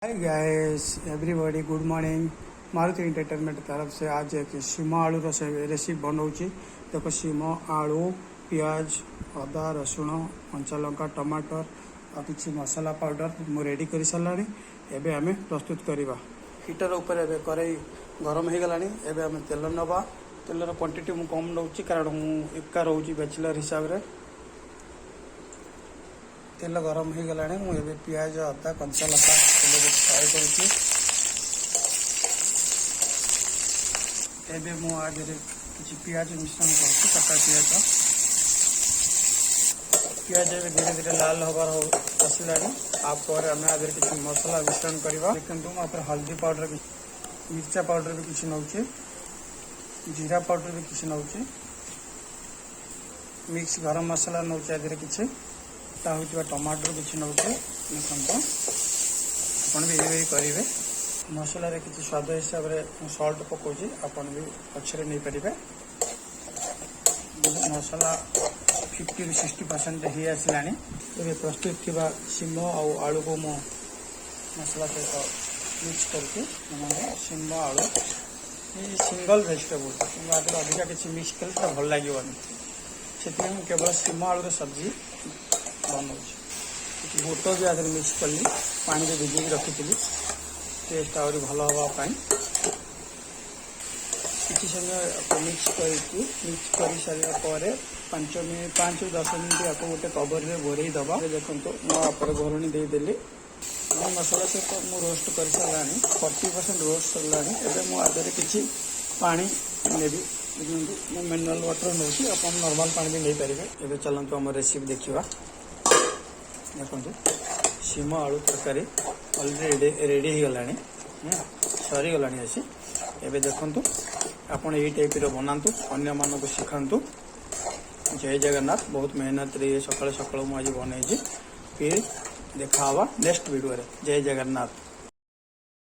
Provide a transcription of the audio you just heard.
Hi guys everybody good morning. Maruti entertainment तरफ से आज एक सीमा आलू रेसिपी बनाऊँगी। देखो सीमा आलू पियाज अदा रसुण कंचा लंका टमाटर और किसी मसला पाउडर मु रेडी कर सारा। एबे आमे प्रस्तुत करवा। हीटर ऊपर एबे कड़ाई गरम हो गलानी। एबे आमे तेल नवा। तेलर क्वांटिटी मु कम नौची कारण मु एका रोची बैचलर हिसाब रे। तेल गरम हो गलानी। मुझे पियाज अदा कंचा लंका फ्राए करुँची। एबे मु आगे किसी पियाज मिश्रण करुँची कटा पियाज। पियाज एबे धीरे धीरे लाल हबार आसला। आपर आम आगे किसी मसला मिश्रण करवा। देखते हल्दी पाउडर मिर्चा पाउडर भी किसी नौचे, जीरा पाउडर भी किसी नौचे, मिक्स गरम मसला नौचे आगे किसी टमाटर किसी नौचे। देखो आपन भी ये करेंगे। मसला किसी स्वाद हिसाब से सल्ट पकाउची आपन भी पछरे नहीं पारे। मसला 50-60% ही आसला। प्रस्तुत थी सीम आलू को मु मसला सहित मिक्स करके सीम आलू ये सिंगल वेजिटेबल आगे अधिका किसी मिक्स कले भल लगे से केवल सीम आलू सब्जी बनाऊँ। बुट भी आगे मिक्स कली पानी में भिजे रखी टेस्ट आहरी भल हाँपाई किसी समय मिक्स कर सारापर 5-10 मिनट आपको गोटे कवर में घोरे दबा। देखो मुझे घोरणी देदेली मसला सहित मुझे रोस्ट कर सारा 40% रोस्ट सरला। मुझे किसी पानी नेबी मुझे मिनरल वाटर नौ आप नॉर्मल पानी भी नहीं पारे। एवं चलते आम रेसिपी देखा। देखो सीम आलू तरकारी अलरेडी रेडी हो गलानी सरी गलानी आसी। एबे देखंतु आपण यही टाइप रो बनातु अन्य मानक शिखातु। जय जगन्नाथ। बहुत मेहनत रे सकाळ सकाळ मु आज बनैछि। फिर देखा नेक्स्ट वीडियो रे। जय जगन्नाथ।